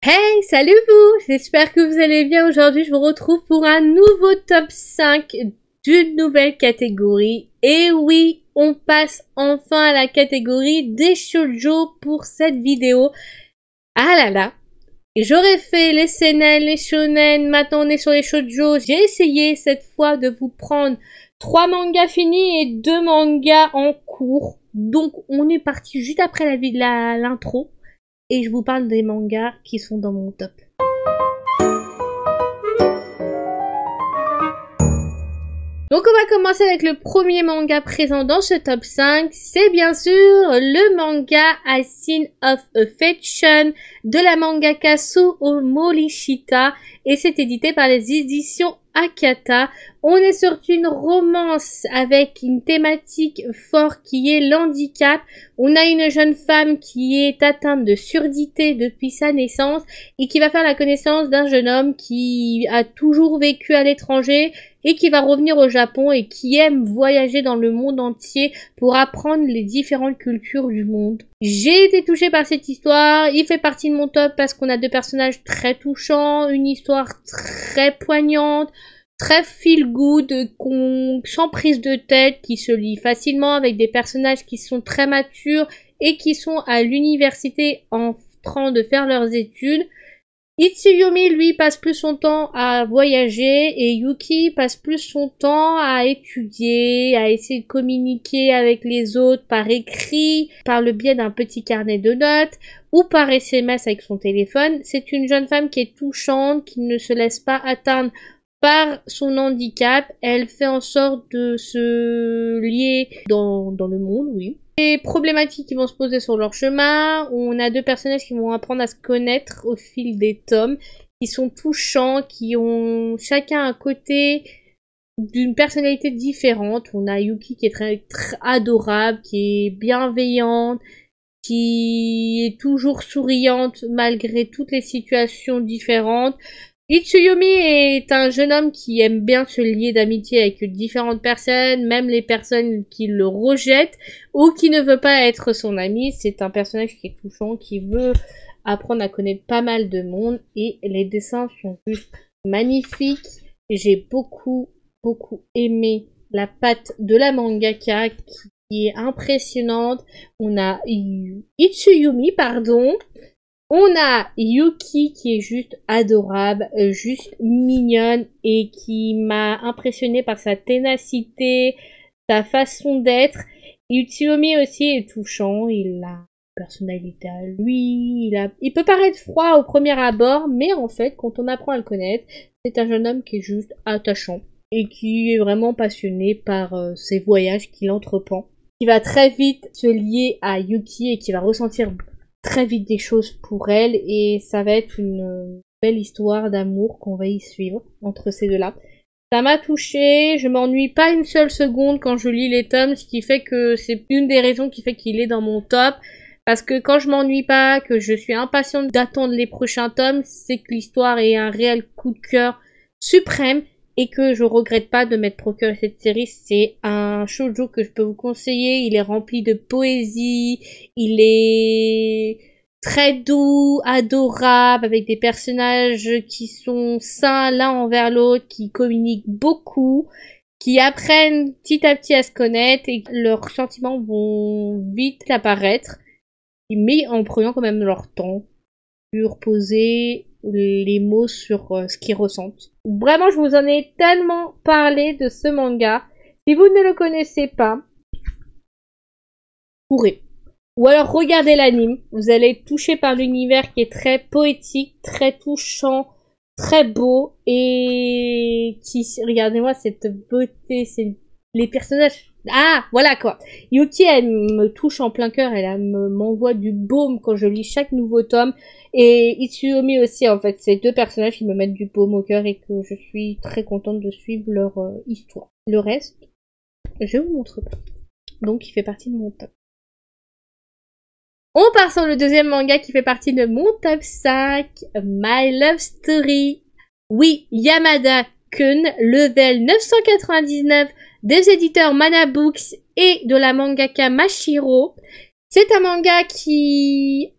Hey, salut vous! J'espère que vous allez bien. Aujourd'hui, je vous retrouve pour un nouveau top 5 d'une nouvelle catégorie. Et oui, on passe enfin à la catégorie des shoujo pour cette vidéo. Ah là là! J'aurais fait les seinen, les shonen, maintenant on est sur les shoujo. J'ai essayé cette fois de vous prendre 3 mangas finis et 2 mangas en cours. Donc on est parti juste après l'intro. Et je vous parle des mangas qui sont dans mon top. Donc on va commencer avec le premier manga présent dans ce top 5. C'est bien sûr le manga A Scene of Affection de la mangaka Suo Morishita et c'est édité par les éditions Akata. On est sur une romance avec une thématique forte qui est l'handicap. On a une jeune femme qui est atteinte de surdité depuis sa naissance et qui va faire la connaissance d'un jeune homme qui a toujours vécu à l'étranger et qui va revenir au Japon et qui aime voyager dans le monde entier pour apprendre les différentes cultures du monde. J'ai été touchée par cette histoire, il fait partie de mon top parce qu'on a deux personnages très touchants, une histoire très poignante, très feel good, sans prise de tête, qui se lit facilement avec des personnages qui sont très matures et qui sont à l'université en train de faire leurs études. Itsuyumi, lui, passe plus son temps à voyager et Yuki passe plus son temps à étudier, à essayer de communiquer avec les autres par écrit, par le biais d'un petit carnet de notes ou par SMS avec son téléphone. C'est une jeune femme qui est touchante, qui ne se laisse pas atteindre par son handicap. Elle fait en sorte de se lier dans le monde, oui. Des problématiques qui vont se poser sur leur chemin. On a deux personnages qui vont apprendre à se connaître au fil des tomes, qui sont touchants, qui ont chacun un côté d'une personnalité différente. On a Yuki qui est très adorable, qui est bienveillante, qui est toujours souriante malgré toutes les situations différentes. Itsuyumi est un jeune homme qui aime bien se lier d'amitié avec différentes personnes, même les personnes qui le rejettent ou qui ne veulent pas être son ami. C'est un personnage qui est touchant, qui veut apprendre à connaître pas mal de monde et les dessins sont juste magnifiques. J'ai beaucoup aimé la patte de la mangaka qui est impressionnante. On a Itsuyumi, on a Yuki qui est juste adorable, juste mignonne et qui m'a impressionnée par sa ténacité, sa façon d'être. Itsuyumi aussi est touchant, il a une personnalité à lui, il peut paraître froid au premier abord, mais en fait, quand on apprend à le connaître, c'est un jeune homme qui est juste attachant et qui est vraiment passionné par ses voyages qu'il entreprend. Qui va très vite se lier à Yuki et qui va ressentir très vite des choses pour elle et ça va être une belle histoire d'amour qu'on va y suivre entre ces deux-là. Ça m'a touchée, je m'ennuie pas une seule seconde quand je lis les tomes, ce qui fait que c'est une des raisons qui fait qu'il est dans mon top. Parce que quand je m'ennuie pas, que je suis impatiente d'attendre les prochains tomes, c'est que l'histoire est un réel coup de cœur suprême et que je regrette pas de m'être procuré cette série. C'est un shoujo que je peux vous conseiller. Il est rempli de poésie, il est très doux, adorable, avec des personnages qui sont sains l'un envers l'autre, qui communiquent beaucoup, qui apprennent petit à petit à se connaître et leurs sentiments vont vite apparaître, mais en prenant quand même leur temps pour poser les mots sur ce qu'ils ressentent. Vraiment, je vous en ai tellement parlé de ce manga. Si vous ne le connaissez pas, courez. Ou alors regardez l'anime. Vous allez être touché par l'univers qui est très poétique, très touchant, très beau et qui, regardez-moi cette beauté, c'est les personnages. Ah, voilà quoi. Yuki, elle me touche en plein cœur, elle m'envoie du baume quand je lis chaque nouveau tome. Et Itsuyumi aussi, en fait, c'est deux personnages qui me mettent du baume au cœur et que je suis très contente de suivre leur histoire. Le reste, je vous montre pas. Donc, il fait partie de mon top. On part sur le deuxième manga qui fait partie de mon top 5, My Love Story. Oui, Yamada Kun, level 999 des éditeurs Mana Books et de la mangaka Mashiro. C'est un manga qui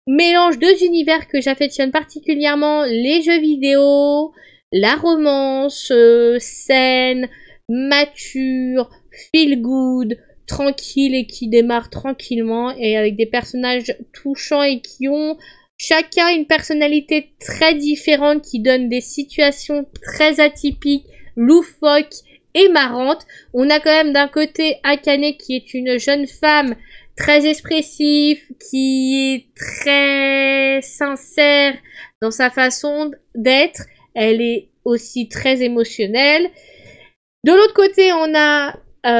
mélange deux univers que j'affectionne particulièrement, les jeux vidéo, la romance, saine, mature, feel good, tranquille et qui démarre tranquillement et avec des personnages touchants et qui ont chacun une personnalité très différente qui donne des situations très atypiques, loufoques et marrantes. On a quand même d'un côté Akane qui est une jeune femme très expressive, qui est très sincère dans sa façon d'être. Elle est aussi très émotionnelle. De l'autre côté, on a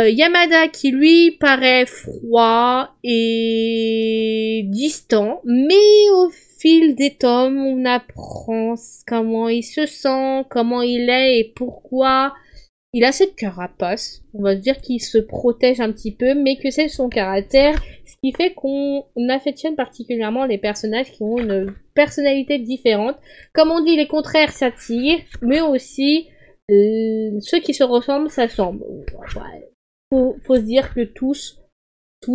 Yamada qui lui paraît froid et distant, mais au fil des tomes, on apprend comment il se sent, comment il est et pourquoi il a cette carapace. On va se dire qu'il se protège un petit peu, mais que c'est son caractère, ce qui fait qu'on affectionne particulièrement les personnages qui ont une personnalité différente. Comme on dit, les contraires s'attirent, mais aussi ceux qui se ressemblent s'assemblent. Faut se dire que tous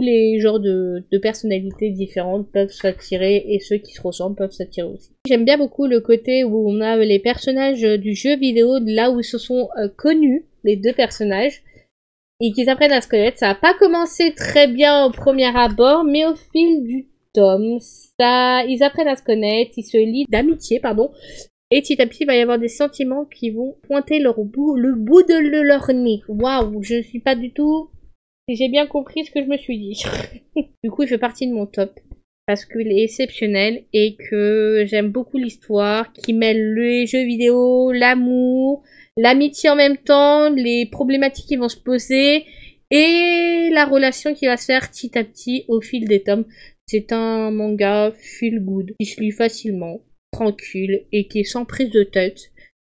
les genres de personnalités différentes peuvent s'attirer et ceux qui se ressemblent peuvent s'attirer aussi. J'aime bien beaucoup le côté où on a les personnages du jeu vidéo, là où ils se sont connus, les deux personnages, et qu'ils apprennent à se connaître. Ça n'a pas commencé très bien au premier abord, mais au fil du tome, ils apprennent à se connaître, ils se lient d'amitié, pardon, et petit à petit, il va y avoir des sentiments qui vont pointer le bout de leur nez. Waouh, je ne suis pas du tout... J'ai bien compris ce que je me suis dit. Du coup, il fait partie de mon top. Parce qu'il est exceptionnel et que j'aime beaucoup l'histoire qui mêle les jeux vidéo, l'amour, l'amitié en même temps, les problématiques qui vont se poser et la relation qui va se faire petit à petit au fil des tomes. C'est un manga feel good qui se lit facilement, tranquille et qui est sans prise de tête.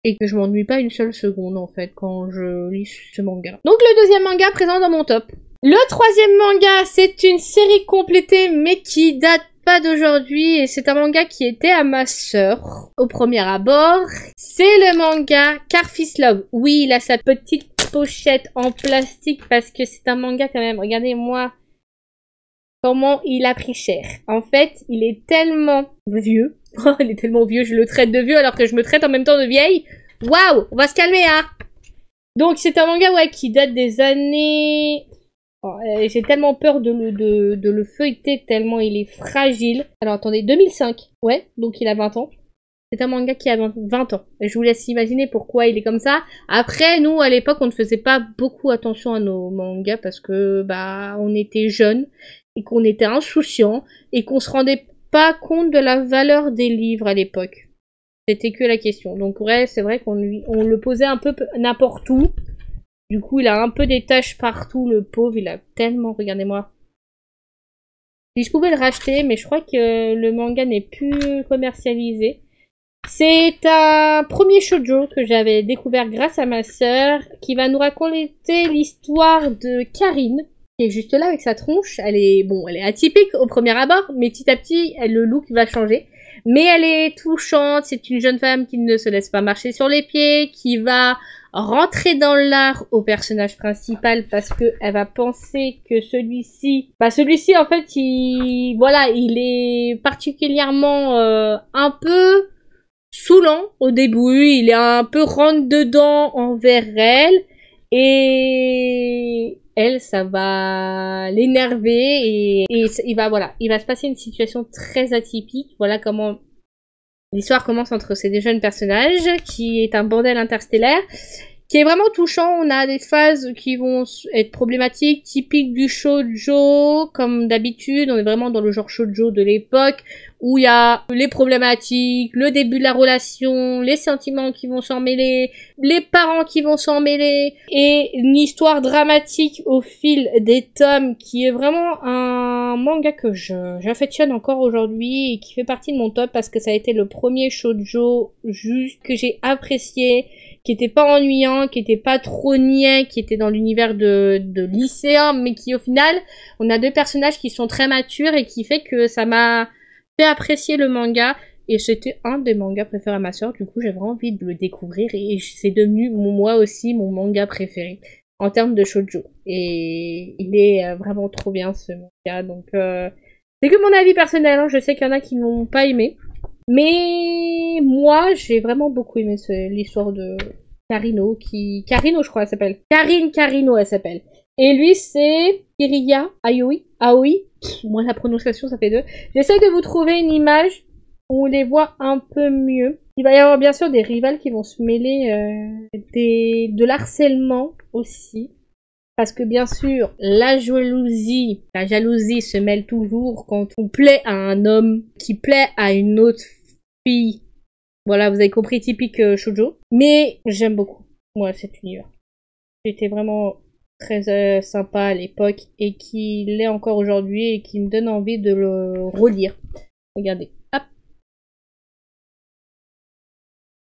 Et que je m'ennuie pas une seule seconde en fait quand je lis ce manga. Donc le deuxième manga présent dans mon top. Le troisième manga, c'est une série complétée mais qui date pas d'aujourd'hui et c'est un manga qui était à ma sœur au premier abord. C'est le manga Carfist Love. Oui, il a sa petite pochette en plastique parce que c'est un manga quand même. Regardez-moi comment il a pris cher. En fait, il est tellement vieux. Il est tellement vieux, je le traite de vieux alors que je me traite en même temps de vieille. Waouh, on va se calmer, hein. Donc c'est un manga qui date des années... Oh, j'ai tellement peur de le feuilleter tellement il est fragile. Alors attendez, 2005. Ouais, donc il a 20 ans. C'est un manga qui a 20 ans. Je vous laisse imaginer pourquoi il est comme ça. Après, nous, à l'époque, on ne faisait pas beaucoup attention à nos mangas parce que, on était jeunes et qu'on était insouciants et qu'on se rendait pas compte de la valeur des livres à l'époque. C'était que la question. Donc ouais, c'est vrai qu'on le posait un peu n'importe où. Du coup, il a un peu des taches partout, le pauvre. Il a tellement... Regardez-moi. Si je pouvais le racheter, mais je crois que le manga n'est plus commercialisé. C'est un premier shoujo que j'avais découvert grâce à ma sœur, qui va nous raconter l'histoire de Karine, qui est juste là avec sa tronche. Elle est atypique au premier abord, mais petit à petit, le look va changer. Mais elle est touchante, c'est une jeune femme qui ne se laisse pas marcher sur les pieds, qui va rentrer dans l'art au personnage principal parce que elle va penser que celui-ci en fait, il est particulièrement un peu saoulant au début, il est un peu rentre-dedans envers elle, et elle, ça va l'énerver, et il va se passer une situation très atypique. Voilà comment l'histoire commence entre ces deux jeunes personnages, qui est un bordel interstellaire, qui est vraiment touchant. On a des phases qui vont être problématiques, typiques du shoujo, comme d'habitude. On est vraiment dans le genre shoujo de l'époque, où il y a les problématiques, le début de la relation, les sentiments qui vont s'en mêler, les parents qui vont s'en mêler, et une histoire dramatique au fil des tomes, qui est vraiment un manga que j'affectionne encore aujourd'hui, et qui fait partie de mon top, parce que ça a été le premier shoujo juste que j'ai apprécié, qui était pas ennuyant, qui était pas trop niais, qui était dans l'univers de lycéen, mais qui au final, on a deux personnages qui sont très matures et qui fait que ça m'a fait apprécier le manga. Et c'était un des mangas préférés à ma sœur, du coup j'avais envie de le découvrir et c'est devenu moi aussi mon manga préféré en termes de shoujo. Et il est vraiment trop bien ce manga, donc C'est que mon avis personnel, hein. Je sais qu'il y en a qui n'ont pas aimé. Mais moi, j'ai vraiment beaucoup aimé l'histoire de Carino, Carino, je crois, elle s'appelle. Carino, elle s'appelle. Et lui, c'est Kiriya Aoi. Moi, la prononciation, ça fait deux. J'essaie de vous trouver une image où on les voit un peu mieux. Il va y avoir bien sûr des rivales qui vont se mêler, de l'harcèlement aussi. Parce que bien sûr, la jalousie se mêle toujours quand on plaît à un homme qui plaît à une autre fille. Voilà, vous avez compris, typique shoujo. Mais j'aime beaucoup, moi, cet univers. J'étais vraiment très sympa à l'époque et qui l'est encore aujourd'hui et qui me donne envie de le relire. Regardez, hop.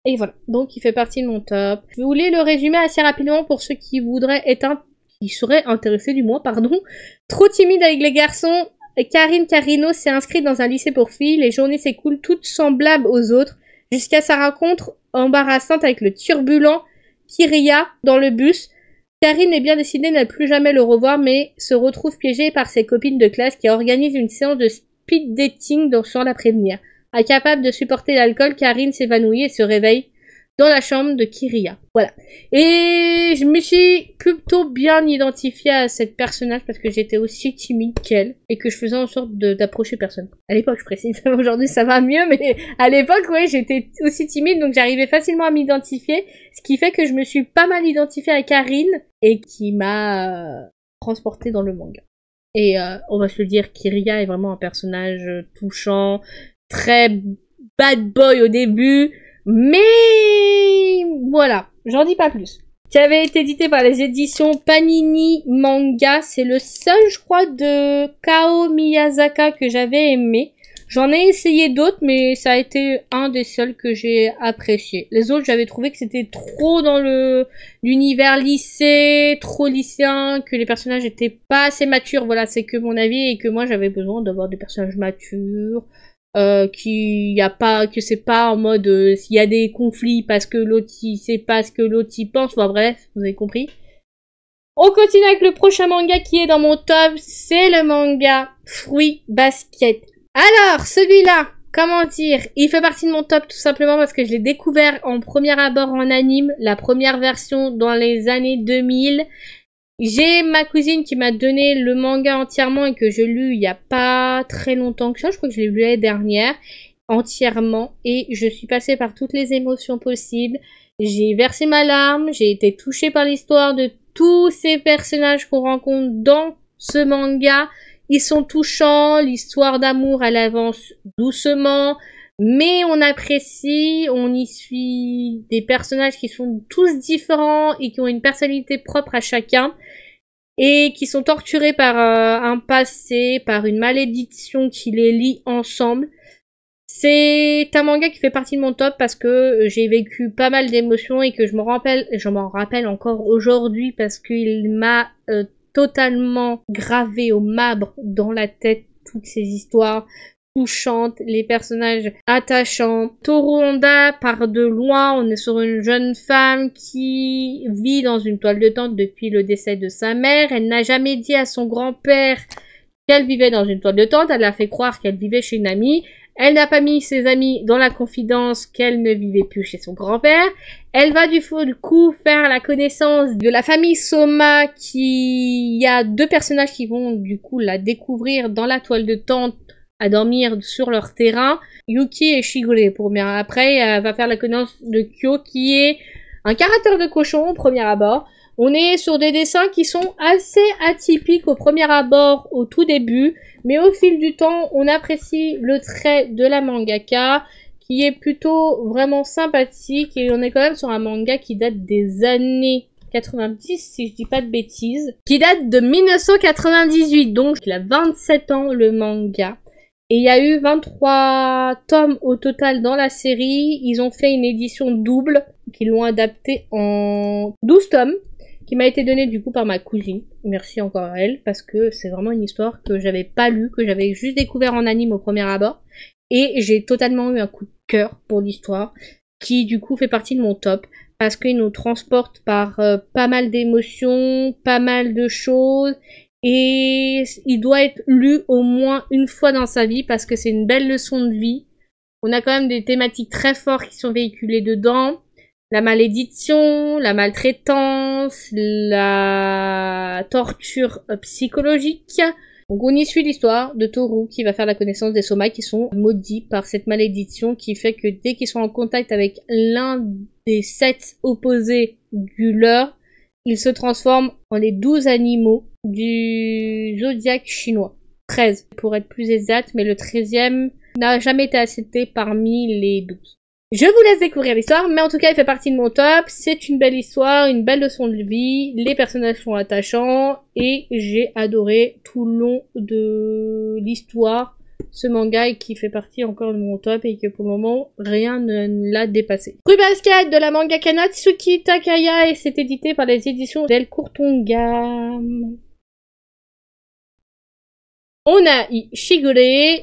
Et voilà, donc il fait partie de mon top. Je voulais le résumer assez rapidement pour ceux qui voudraient qui seraient intéressés du moins, pardon. Trop timide avec les garçons, Karine Carino s'est inscrite dans un lycée pour filles. Les journées s'écoulent toutes semblables aux autres, jusqu'à sa rencontre embarrassante avec le turbulent Kiriya dans le bus. Karine est bien décidée de ne plus jamais le revoir, mais se retrouve piégée par ses copines de classe qui organisent une séance de speed dating sans la prévenir. Incapable de supporter l'alcool, Karine s'évanouit et se réveille dans la chambre de Kiriya. Voilà. Et je me suis plutôt bien identifiée à cette personnage parce que j'étais aussi timide qu'elle et que je faisais en sorte d'approcher personne. À l'époque, je précise. Aujourd'hui, ça va mieux, mais à l'époque, ouais, j'étais aussi timide, donc j'arrivais facilement à m'identifier, ce qui fait que je me suis pas mal identifiée à Karine et qui m'a transportée dans le manga. Et on va se le dire, Kiriya est vraiment un personnage touchant, très bad boy au début, mais voilà, j'en dis pas plus. Qui avait été édité par les éditions Panini Manga, c'est le seul, je crois, de Kao Miyazaki que j'avais aimé. J'en ai essayé d'autres, mais ça a été un des seuls que j'ai apprécié. Les autres, j'avais trouvé que c'était trop dans l'univers lycée, trop lycéen, que les personnages étaient pas assez matures. Voilà, c'est que mon avis et que moi j'avais besoin d'avoir des personnages matures. Que c'est pas en mode s'il y a des conflits parce que l'autre il sait pas ce que l'autre y pense, enfin bref, vous avez compris. On continue avec le prochain manga qui est dans mon top, c'est le manga Fruits Basket. Alors, celui-là, comment dire, il fait partie de mon top tout simplement parce que je l'ai découvert en premier abord en anime, la première version dans les années 2000. J'ai ma cousine qui m'a donné le manga entièrement et que je lu il y a pas très longtemps que ça. Je crois que je l'ai lu l'année dernière entièrement et je suis passée par toutes les émotions possibles. J'ai versé ma larme, j'ai été touchée par l'histoire de tous ces personnages qu'on rencontre dans ce manga. Ils sont touchants, l'histoire d'amour elle avance doucement, mais on apprécie, on y suit des personnages qui sont tous différents et qui ont une personnalité propre à chacun et qui sont torturés par un passé, par une malédiction qui les lie ensemble. C'est un manga qui fait partie de mon top parce que j'ai vécu pas mal d'émotions et que je m'en rappelle encore aujourd'hui parce qu'il m'a totalement gravé au marbre dans la tête toutes ces histoires touchantes, les personnages attachants. Toru Honda part de loin, on est sur une jeune femme qui vit dans une toile de tente depuis le décès de sa mère. Elle n'a jamais dit à son grand-père qu'elle vivait dans une toile de tente, elle a fait croire qu'elle vivait chez une amie. Elle n'a pas mis ses amis dans la confidence qu'elle ne vivait plus chez son grand-père. Elle va du coup faire la connaissance de la famille Soma qui... Il y a deux personnages qui vont du coup la découvrir dans la toile de tente à dormir sur leur terrain. Yuki et Shigure pour bien. Après, elle va faire la connaissance de Kyo qui est un caractère de cochon au premier abord. On est sur des dessins qui sont assez atypiques au premier abord, au tout début, mais au fil du temps, on apprécie le trait de la mangaka, qui est plutôt vraiment sympathique, et on est quand même sur un manga qui date des années 90, si je dis pas de bêtises, qui date de 1998, donc il a 27 ans le manga. Et il y a eu 23 tomes au total dans la série, ils ont fait une édition double, qui l'ont adapté en 12 tomes, qui m'a été donnée du coup par ma cousine. Merci encore à elle, parce que c'est vraiment une histoire que j'avais pas lue, que j'avais juste découvert en anime au premier abord. Et j'ai totalement eu un coup de cœur pour l'histoire, qui du coup fait partie de mon top, parce qu'il nous transporte par pas mal d'émotions, pas mal de choses, Et il doit être lu au moins une fois dans sa vie parce que c'est une belle leçon de vie. On a quand même des thématiques très fortes qui sont véhiculées dedans. La malédiction, la maltraitance, la torture psychologique. Donc on y suit l'histoire de Toru qui va faire la connaissance des Somai qui sont maudits par cette malédiction qui fait que dès qu'ils sont en contact avec l'un des 7 opposés du leur, ils se transforment en les 12 animaux du zodiaque chinois. 13 pour être plus exact, mais le 13e n'a jamais été accepté parmi les 12. Je vous laisse découvrir l'histoire, mais en tout cas, il fait partie de mon top. C'est une belle histoire, une belle leçon de vie. Les personnages sont attachants et j'ai adoré tout le long de l'histoire ce manga et qui fait partie encore de mon top et que pour le moment, rien ne l'a dépassé. Fruit Basket de la mangaka Natsuki Takaya et c'est édité par les éditions Delcourt Tonga. On a Shigure,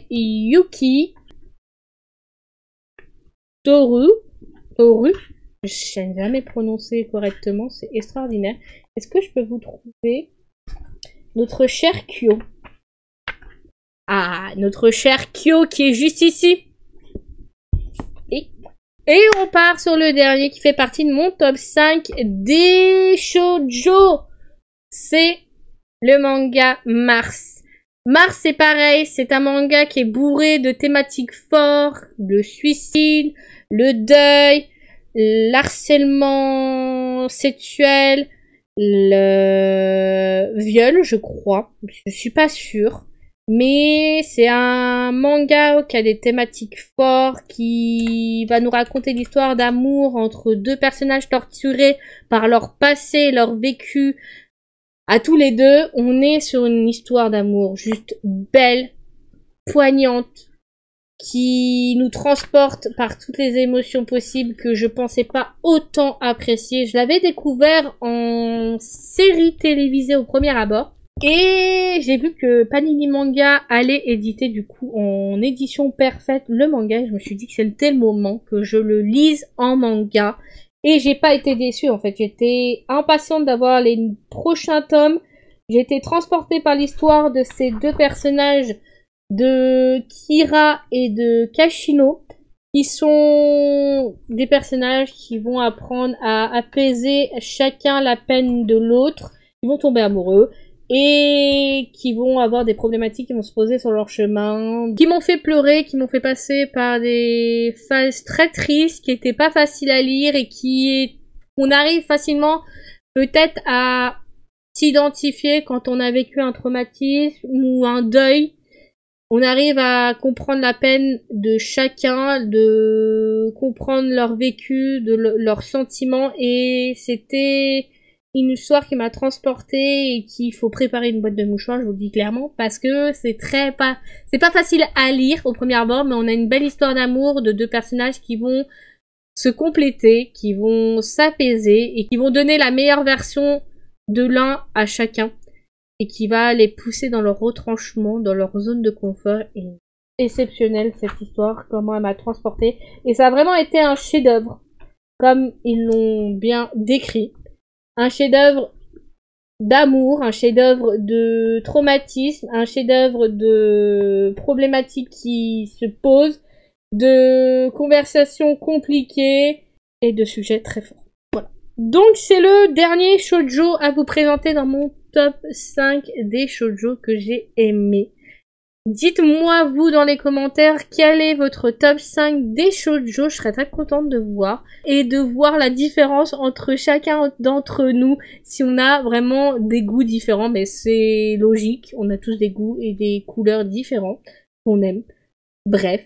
Yuki, Toru, je sais jamais prononcer correctement, c'est extraordinaire. Est-ce que je peux vous trouver notre cher Kyo? Ah, notre cher Kyo qui est juste ici. Et on part sur le dernier qui fait partie de mon top 5 des shoujo. C'est le manga Mars. Mars, c'est pareil, c'est un manga qui est bourré de thématiques fortes, le suicide, le deuil, l'harcèlement sexuel, le viol, je crois. Je suis pas sûre. Mais c'est un manga qui a des thématiques fortes, qui va nous raconter l'histoire d'amour entre deux personnages torturés par leur passé, leur vécu. À tous les deux, on est sur une histoire d'amour juste belle, poignante, qui nous transporte par toutes les émotions possibles que je pensais pas autant apprécier. Je l'avais découvert en série télévisée au premier abord. Et j'ai vu que Panini Manga allait éditer du coup en édition parfaite le manga. Je me suis dit que c'était le moment que je le lise en manga. Et j'ai pas été déçue en fait, j'étais impatiente d'avoir les prochains tomes. J'ai été transportée par l'histoire de ces deux personnages de Kira et de Kashino, qui sont des personnages qui vont apprendre à apaiser chacun la peine de l'autre, qui vont tomber amoureux et qui vont avoir des problématiques qui vont se poser sur leur chemin, qui m'ont fait pleurer, qui m'ont fait passer par des phases très tristes, qui étaient pas faciles à lire et on arrive facilement peut-être à s'identifier quand on a vécu un traumatisme ou un deuil. On arrive à comprendre la peine de chacun, de comprendre leur vécu, leurs sentiments et c'était une histoire qui m'a transportée et qu'il faut préparer une boîte de mouchoirs, je vous le dis clairement, parce que c'est pas facile à lire au premier abord, mais on a une belle histoire d'amour de deux personnages qui vont se compléter, qui vont s'apaiser et qui vont donner la meilleure version de l'un à chacun et qui va les pousser dans leur retranchement, dans leur zone de confort. Et exceptionnelle cette histoire, comment elle m'a transportée. Et ça a vraiment été un chef-d'œuvre, comme ils l'ont bien décrit. Un chef-d'œuvre d'amour, un chef-d'œuvre de traumatisme, un chef-d'œuvre de problématiques qui se posent, de conversations compliquées et de sujets très forts. Voilà. Donc c'est le dernier shoujo à vous présenter dans mon top 5 des shoujo que j'ai aimé. Dites-moi vous dans les commentaires quel est votre top 5 des shoujo, je serais très contente de voir et de voir la différence entre chacun d'entre nous si on a vraiment des goûts différents, mais c'est logique, on a tous des goûts et des couleurs différents qu'on aime. Bref,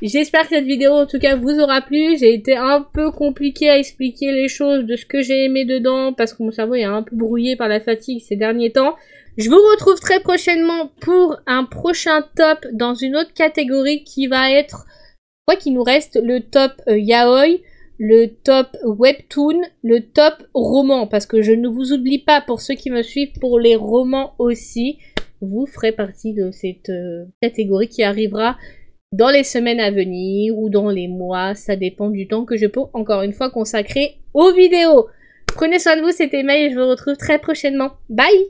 j'espère que cette vidéo en tout cas vous aura plu, j'ai été un peu compliquée à expliquer les choses de ce que j'ai aimé dedans parce que mon cerveau est un peu brouillé par la fatigue ces derniers temps. Je vous retrouve très prochainement pour un prochain top dans une autre catégorie qui va être, quoi qu'il nous reste, le top yaoi, le top webtoon, le top roman, parce que je ne vous oublie pas pour ceux qui me suivent pour les romans aussi. Vous ferez partie de cette catégorie qui arrivera dans les semaines à venir ou dans les mois, ça dépend du temps que je peux encore une fois consacrer aux vidéos. Prenez soin de vous, c'était May et je vous retrouve très prochainement. Bye!